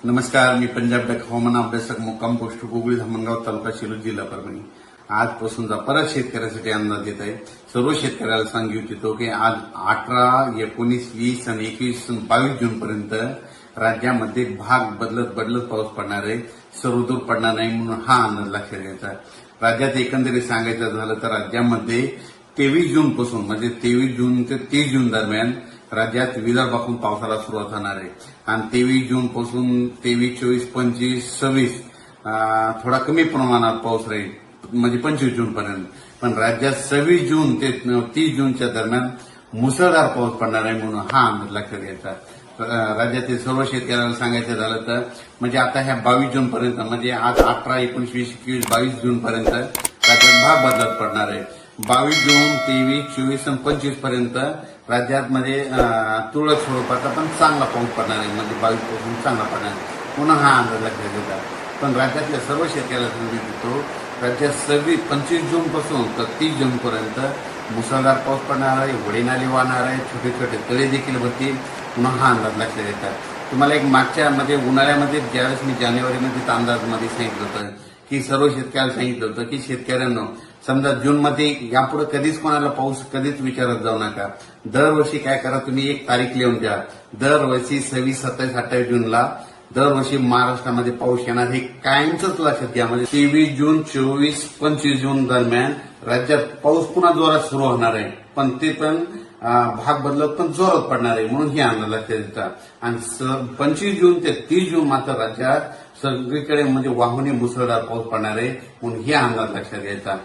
नमस्कार, मी पंजाब डक हवामान अभ्यासक मुक्काम पोस्ट गोगळी धामणगाव तालुका शिरूर जिल्हा परभणी. आजपासूनचा परत शेतकऱ्यांसाठी अंदाज येत आहे. सर्व शेतकऱ्याला सांगू इच्छितो की आज 18, 19, 20 आणि 21, 22 जून पर्यंत राज्यामध्ये भाग बदलत पाऊस पडणार आहे. सर्वदूर पडणार नाही म्हणून हा अंदाज लक्षात घ्यायचा. राज्यात एकंदरीत सांगायचं झालं तर राज्यामध्ये 23 जून पासून म्हणजे 23 जून ते 30 जून दरम्यान राज्यात विदर्भातून पावसाला सुरुवात होणार आहे आणि 23 जून पासून 23, 24, 25, 26 थोडा कमी प्रमाणात पाऊस राहील म्हणजे 25 जून पर्यंत. पण राज्यात 26 जून ते 30 जूनच्या दरम्यान मुसळधार पाऊस पडणार आहे म्हणून हा अंदाज लक्षात घ्यायचा. राज्यातील सर्व शेतकऱ्यांना सांगायचं झालं तर म्हणजे आता ह्या 22 जून पर्यंत म्हणजे आज 18, 19, 20, 21, 22 जून पर्यंत राज्यात भाग बदलत पडणार आहे. 22 जून, 23, 24 आणि 25 पर्यंत राज्यात म्हणजे तुरळक स्वरूपाचा पण चांगला पाऊस पडणार आहे म्हणजे 22 पासून चांगला पडणार आहे म्हणून हा अंदाज लक्षात घेतला. पण राज्यातल्या सर्व शेतकऱ्याला संधी देतो राज्यात 25 जून पासून तर 30 जून पर्यंत मुसळधार पाऊस पडणार आहे, होडी नाली वाहणार आहे, छोटे छोटे तळे देखील भरतील म्हणून हा अंदाज लक्षात घेतात. तुम्हाला एक मागच्या मध्ये उन्हाळ्यामध्ये ज्यावेळेस मी जानेवारीमध्ये अंदाजमध्ये सांगितलं होतं की सर्व शेतकऱ्याला सांगितलं होतं की शेतकऱ्यांना समजा जूनमध्ये यापुढे कधीच कोणाला पाऊस कधीच विचारत जाऊ नका. दरवर्षी काय करा, तुम्ही एक तारीख लिहून द्या. दरवर्षी 26, 27, 28 जूनला दरवर्षी महाराष्ट्रामध्ये पाऊस येणार हे कायमच लक्षात घ्या. म्हणजे 23 जून, 24, 25 जून दरम्यान राज्यात पाऊस पुन्हा जोरात सुरू होणार आहे. पण ते पण भाग बदलत पण जोरात पडणार आहे म्हणून हे अंदाज लक्षात येतात. आणि 25 जून ते 30 जून मात्र राज्यात सगळीकडे म्हणजे वाहुने मुसळधार पाऊस पडणार आहे म्हणून हे अंदाज लक्षात घ्यायचा.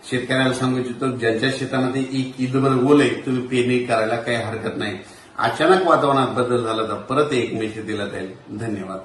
शेतकऱ्याला सांगू इच्छितो ज्यांच्या शेतामध्ये एक ईदभर ओल आहे तुम्ही पेरणी करायला काही हरकत नाही. अचानक वातावरणात बदल झाला तर परत एक मेसेज दिला जाईल. धन्यवाद.